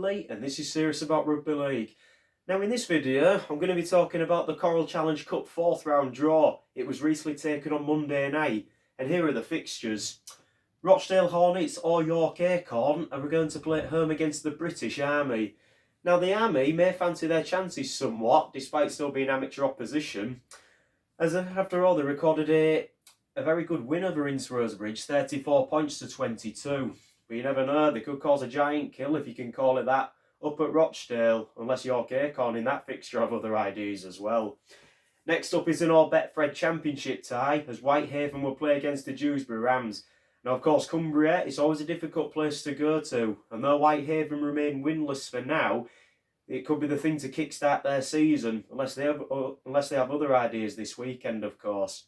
Lee and this is Serious About Rugby League. Now in this video I'm going to be talking about the Coral Challenge Cup 4th round draw. It was recently taken on Monday night and here are the fixtures. Rochdale Hornets or York Acorn are going to play at home against the British Army. Now the Army may fancy their chances somewhat despite still being amateur opposition, as after all they recorded a very good win over Ince Rosebridge, 34 points to 22. But you never know, they could cause a giant kill, if you can call it that, up at Rochdale, unless York Acorn in that fixture have other ideas as well. Next up is an all Betfred Championship tie, as Whitehaven will play against the Dewsbury Rams. Now of course Cumbria is always a difficult place to go to, and though Whitehaven remain winless for now, it could be the thing to kickstart their season, unless they have other ideas this weekend of course.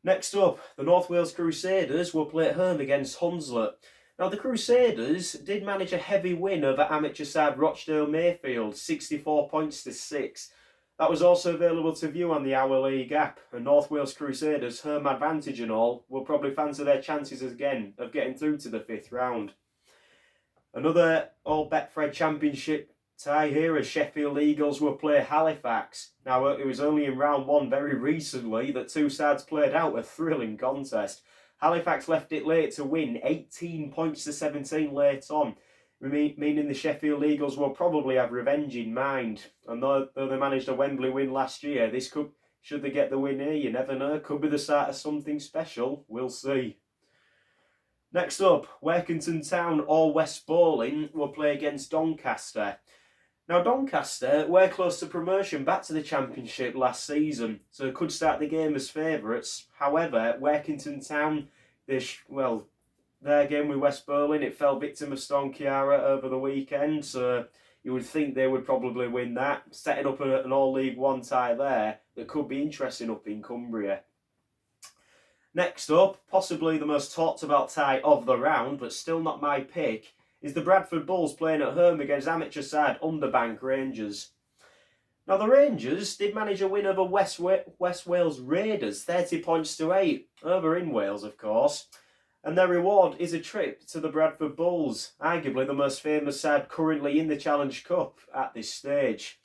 Next up, the North Wales Crusaders will play at home against Hunslet. Now the Crusaders did manage a heavy win over amateur side Rochdale Mayfield, 64 points to 6. That was also available to view on the Our League app, and North Wales Crusaders, home advantage and all, will probably fancy their chances again of getting through to the 5th round. Another all Betfred Championship tie here as Sheffield Eagles will play Halifax. Now it was only in round 1 very recently that two sides played out a thrilling contest. Halifax left it late to win, 18 points to 17 late on, meaning the Sheffield Eagles will probably have revenge in mind. And though they managed a Wembley win last year, this could, should they get the win here, you never know, could be the start of something special, we'll see. Next up, Workington Town or West Bowling will play against Doncaster. Now Doncaster were close to promotion back to the Championship last season, so could start the game as favourites. However, Workington Town, their game with West Bowling, it fell victim of Storm Ciara over the weekend, so you would think they would probably win that, setting up an All-League One tie there that could be interesting up in Cumbria. Next up, possibly the most talked about tie of the round, but still not my pick, is the Bradford Bulls playing at home against amateur side Underbank Rangers. Now the Rangers did manage a win over West Wales Raiders, 30 points to 8, over in Wales of course, and their reward is a trip to the Bradford Bulls, arguably the most famous side currently in the Challenge Cup at this stage.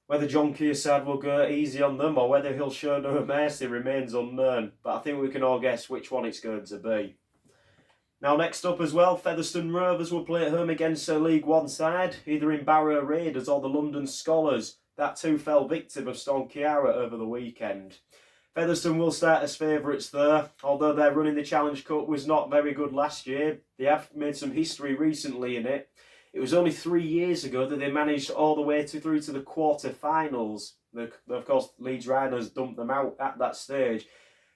Whether John Keir's side will go easy on them or whether he'll show no mercy remains unknown, but I think we can all guess which one it's going to be. Now next up as well, Featherstone Rovers will play at home against a League One side, either in Barrow Raiders or the London Scholars. That too fell victim of Storm Ciara over the weekend. Featherstone will start as favourites there, although their run in the Challenge Cup was not very good last year. They have made some history recently in it. It was only 3 years ago that they managed all the way through to the quarter-finals. Of course, Leeds Rhinos dumped them out at that stage.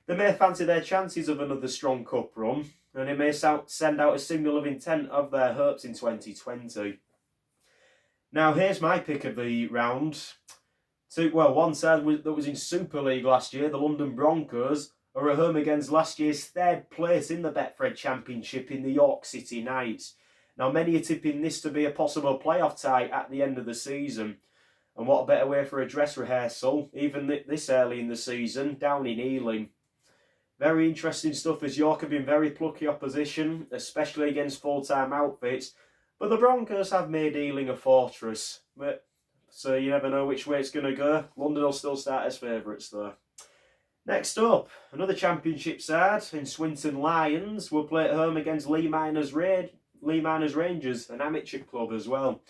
They may fancy their chances of another strong cup run, and it may send out a signal of intent of their hopes in 2020. Now here's my pick of the round. One side that was in Super League last year, the London Broncos, are at home against last year's 3rd place in the Betfred Championship in the York City Knights. Now many are tipping this to be a possible playoff tie at the end of the season. And what a better way for a dress rehearsal, even this early in the season, down in Ealing. Very interesting stuff as York have been very plucky opposition, especially against full-time outfits. But the Broncos have made Ealing a fortress. So you never know which way it's going to go. London will still start as favourites though. Next up, another Championship side in Swinton Lions will play at home against Lee Miners Rangers, an amateur club as well.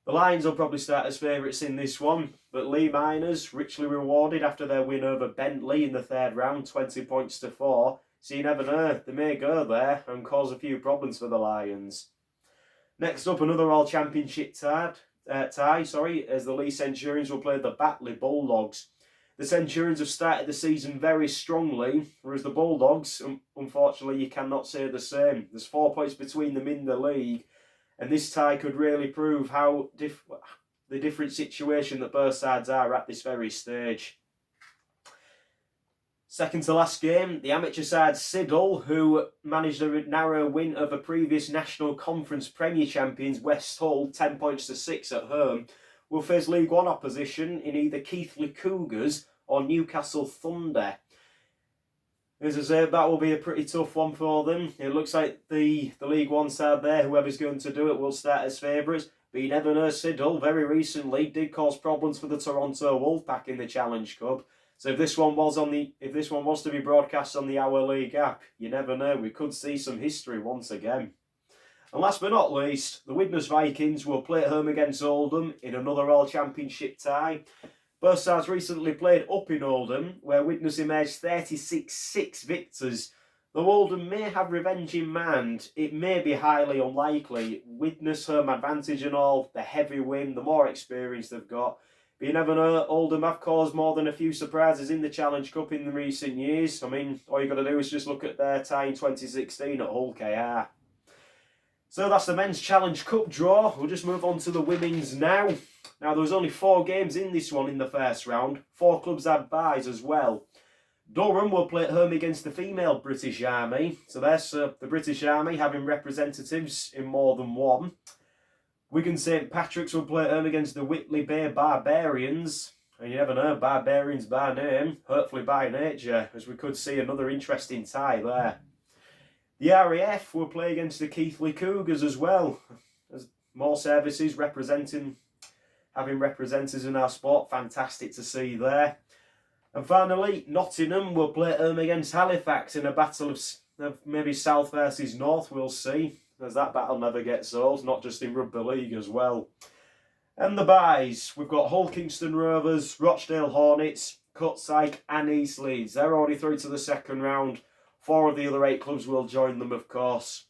The Lions will probably start as favourites in this one, but Lee Miners richly rewarded after their win over Bentley in the 3rd round, 20 points to 4. So you never know, they may go there and cause a few problems for the Lions. Next up, another All-Championship tie, as the Lee Centurions will play the Batley Bulldogs. The Centurions have started the season very strongly, whereas the Bulldogs, unfortunately, you cannot say the same. There's 4 points between them in the league, and this tie could really prove how the different situation that both sides are at this very stage. Second to last game, the amateur side Siddle, who managed a narrow win over previous National Conference Premier champions West Hull, 10 points to 6 at home, will face League One opposition in either Keighley Cougars or Newcastle Thunder. As I said, that will be a pretty tough one for them. It looks like the League One side there, whoever's going to do it, will start as favourites. but you never know. Siddle very recently did cause problems for the Toronto Wolfpack in the Challenge Cup. So if this one was to be broadcast on the Our League app, you never know. We could see some history once again. And last but not least, the Widnes Vikings will play at home against Oldham in another All Championship tie. Both sides recently played up in Oldham, where Widnes emerged 36-6 victors. Though Oldham may have revenge in mind, it may be highly unlikely. Widnes home advantage and all, the heavy win, the more experience they've got. But you never know, Oldham have caused more than a few surprises in the Challenge Cup in the recent years. I mean, all you got to do is just look at their tie in 2016 at Hull KR. So that's the men's Challenge Cup draw. We'll just move on to the women's now. Now, there was only 4 games in this one in the first round. 4 clubs had byes as well. Durham will play at home against the female British Army. So there's the British Army having representatives in more than one. Wigan St Patrick's will play at home against the Whitley Bay Barbarians. And you never know, Barbarians by name, hopefully by nature, as we could see another interesting tie there. The RAF will play against the Keighley Cougars as well. As more services having representatives in our sport, fantastic to see there. And finally, Nottingham will play at home against Halifax in a battle of maybe South versus North, we'll see. As that battle never gets old, not just in Rugby League as well. And the byes, we've got Hull Kingston Rovers, Rochdale Hornets, Cutsick and East Leeds. They're already through to the second round. 4 of the other 8 clubs will join them, of course.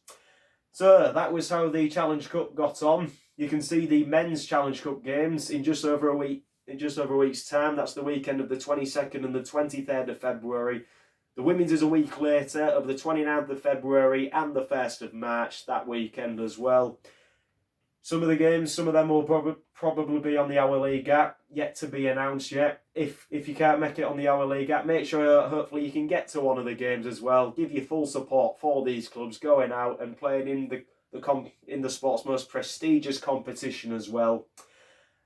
So that was how the Challenge Cup got on. You can see the men's Challenge Cup games in just over a week. In just over a week's time. That's the weekend of the 22nd and the 23rd of February. The women's is a week later, of the 29th of February and the 1st of March, that weekend as well. Some of the games, some of them will probably be on the Our League app, yet to be announced yet. If you can't make it on the Our League app, make sure hopefully you can get to one of the games as well. Give your full support for these clubs going out and playing in the sport's most prestigious competition as well.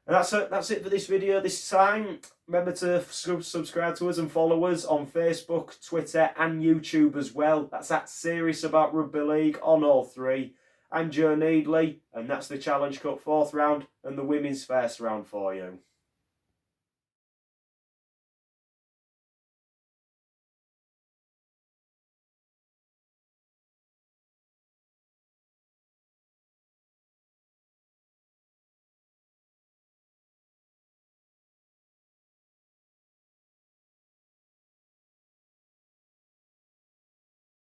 And that's it for this video this time. Remember to subscribe to us and follow us on Facebook, Twitter and YouTube as well. That's at Serious About Rugby League on all 3. I'm Joe Needley, and that's the Challenge Cup 4th round and the women's 1st round for you.